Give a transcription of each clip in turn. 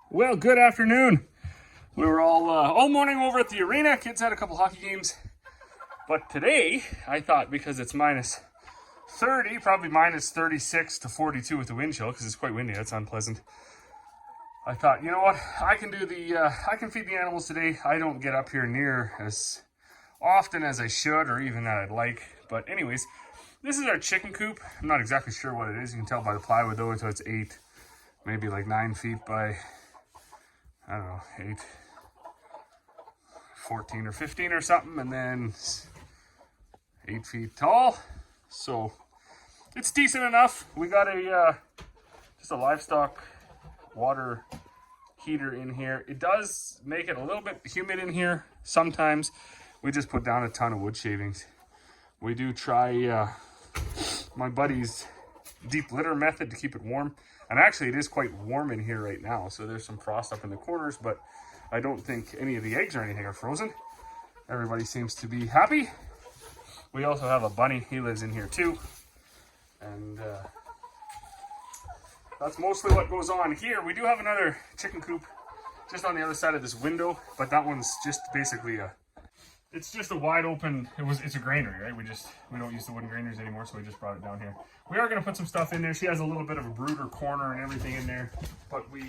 Well, good afternoon. We were all morning over at the arena. Kids had a couple hockey games. But today, I thought because it's minus 30, probably minus 36 to 42 with the wind chill, because it's quite windy, that's unpleasant. I thought, you know what, I can feed the animals today. I don't get up here near as often as I should, or even that I'd like. But anyways, this is our chicken coop. I'm not exactly sure what it is. You can tell by the plywood though, so it's 8, maybe like 9 feet by, I don't know, 8, 14 or 15 or something, and then 8 feet tall. So it's decent enough. We got just a livestock water heater in here. It does make it a little bit humid in here sometimes. We just put down a ton of wood shavings. We do try my buddy's deep litter method to keep it warm. And actually it is quite warm in here right now. So there's some frost up in the corners, but I don't think any of the eggs or anything are frozen. Everybody seems to be happy. We also have a bunny. He lives in here too. And that's mostly what goes on here. We do have another chicken coop just on the other side of this window, but that one's just basically it's just a wide open, it's a granary, right? We don't use the wooden granaries anymore, so we just brought it down here. We are gonna put some stuff in there. She has a little bit of a brooder corner and everything in there, but we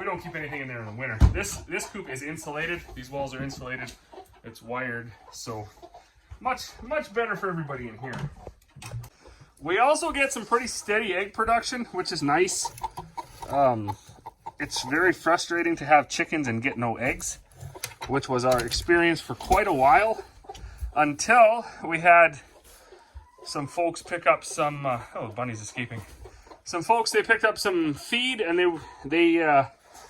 don't keep anything in there in the winter. This coop is insulated. These walls are insulated. It's wired, so much better for everybody in here. We also get some pretty steady egg production, which is nice. It's very frustrating to have chickens and get no eggs, which was our experience for quite a while, until we had some folks pick up some, oh, the bunny's escaping. Some folks, they picked up some feed, and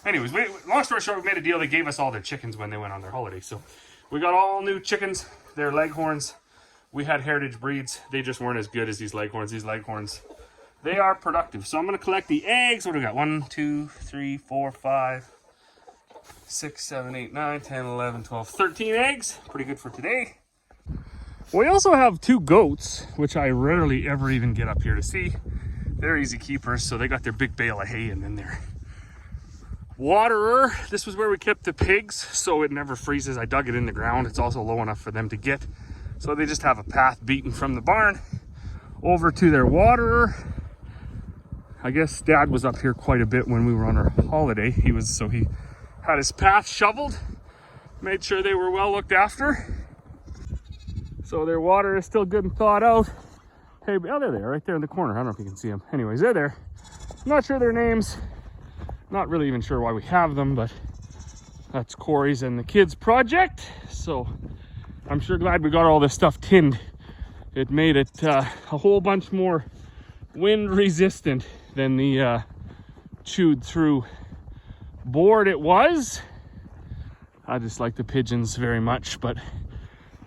anyways, long story short, we made a deal. They gave us all their chickens when they went on their holiday. So we got all new chickens. They're leghorns. We had heritage breeds. They just weren't as good as these leghorns. These leghorns, they are productive. So I'm going to collect the eggs. What do we got? 1, 2, 3, 4, 5, 6, 7, 8, 9, 10, 11, 12, 13 eggs. Pretty good for today. We also have 2 goats, which I rarely ever even get up here to see. They're easy keepers, so they got their big bale of hay and then their waterer. This was where we kept the pigs, so it never freezes. I dug it in the ground. It's also low enough for them to get. So they just have a path beaten from the barn over to their waterer. I guess Dad was up here quite a bit when we were on our holiday. He had his path shoveled, made sure they were well looked after. So their water is still good and thawed out. Hey, oh, they're there, right there in the corner. I don't know if you can see them. Anyways, they're there. I'm not sure their names. Not really even sure why we have them, but that's Corey's and the kids' project. So I'm sure glad we got all this stuff tinned. It made it a whole bunch more wind resistant than the chewed through board it was. I just like the pigeons very much, but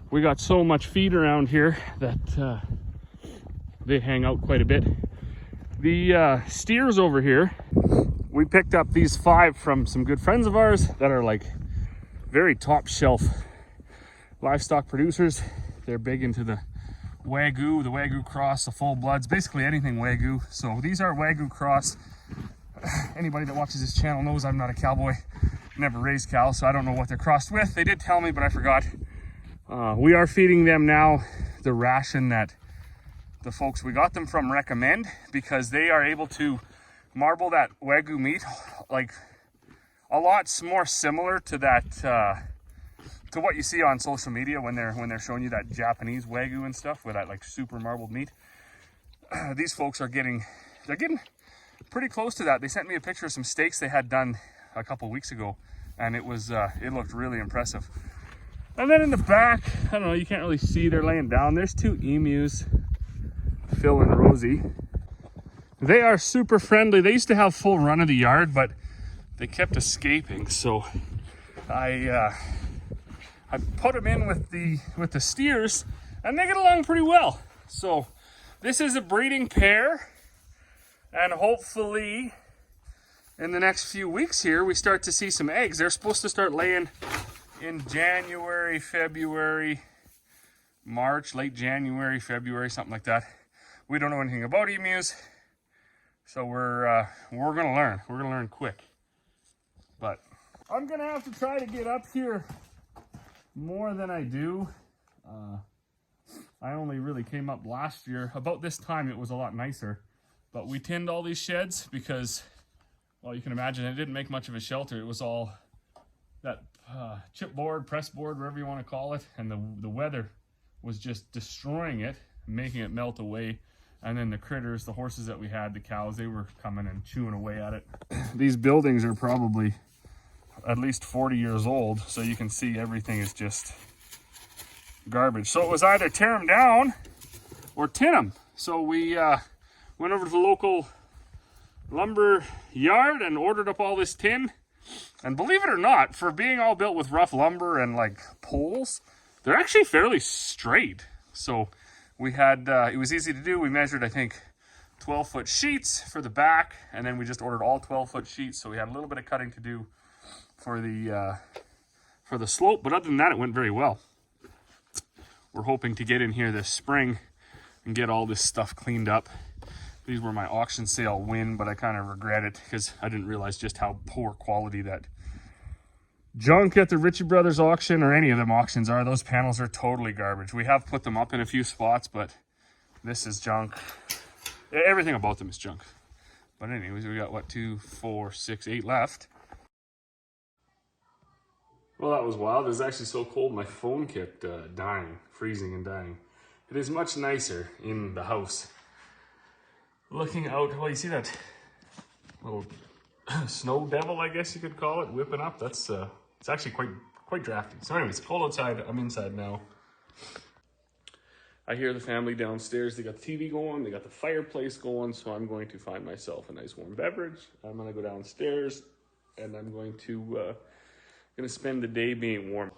we got so much feed around here that they hang out quite a bit. The steers over here, we picked up these 5 from some good friends of ours that are like very top shelf livestock producers. They're big into the Wagyu cross, the full bloods, basically anything Wagyu. So these are Wagyu cross. Anybody that watches this channel knows I'm not a cowboy, never raised cows, so I don't know what they're crossed with. They did tell me, but I forgot. We are feeding them now the ration that the folks we got them from recommend, because they are able to marble that Wagyu meat like a lot more similar to that to what you see on social media when they're showing you that Japanese Wagyu and stuff with that like super marbled meat. These folks they're getting pretty close to that. They sent me a picture of some steaks they had done a couple weeks ago, and it looked really impressive. And then in the back, I don't know, you can't really see, they're laying down. There's 2 emus, Phil and Rosie. They are super friendly. They used to have full run of the yard, but they kept escaping. So I put them in with the steers, and they get along pretty well. So this is a breeding pair, and hopefully in the next few weeks here we start to see some eggs. They're supposed to start laying in January, February, March, late January, February, something like that. We don't know anything about emus, so we're gonna learn. We're gonna learn quick. But I'm gonna have to try to get up here more than I do. I only really came up last year. About this time it was a lot nicer. But we tinned all these sheds because, well, you can imagine it didn't make much of a shelter. It was all that chipboard, press board, whatever you want to call it. And the weather was just destroying it, making it melt away. And then the critters, the horses that we had, the cows, they were coming and chewing away at it. These buildings are probably at least 40 years old. So you can see everything is just garbage. So it was either tear them down or tin them. So we went over to the local lumber yard and ordered up all this tin. And believe it or not, for being all built with rough lumber and like poles, they're actually fairly straight. So we had, it was easy to do. We measured, I think, 12-foot sheets for the back, and then we just ordered all 12-foot sheets. So we had a little bit of cutting to do for the slope, but other than that, it went very well. We're hoping to get in here this spring and get all this stuff cleaned up. These were my auction sale win, but I kind of regret it because I didn't realize just how poor quality that junk at the Ritchie Brothers auction or any of them auctions are. Those panels are totally garbage. We have put them up in a few spots, but this is junk. Everything about them is junk. But anyways, we got, what, 2, 4, 6, 8 left. Well, that was wild. It was actually so cold my phone kept dying, freezing and dying. It is much nicer in the house. Looking out, well, you see that little snow devil, I guess you could call it, whipping up. That's it's actually quite drafty. So anyways, it's cold outside. I'm inside now. I hear the family downstairs. They got the TV going. They got the fireplace going. So I'm going to find myself a nice warm beverage. I'm going to go downstairs and I'm going to spend the day being warm.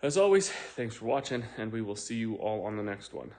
As always, thanks for watching, and we will see you all on the next one.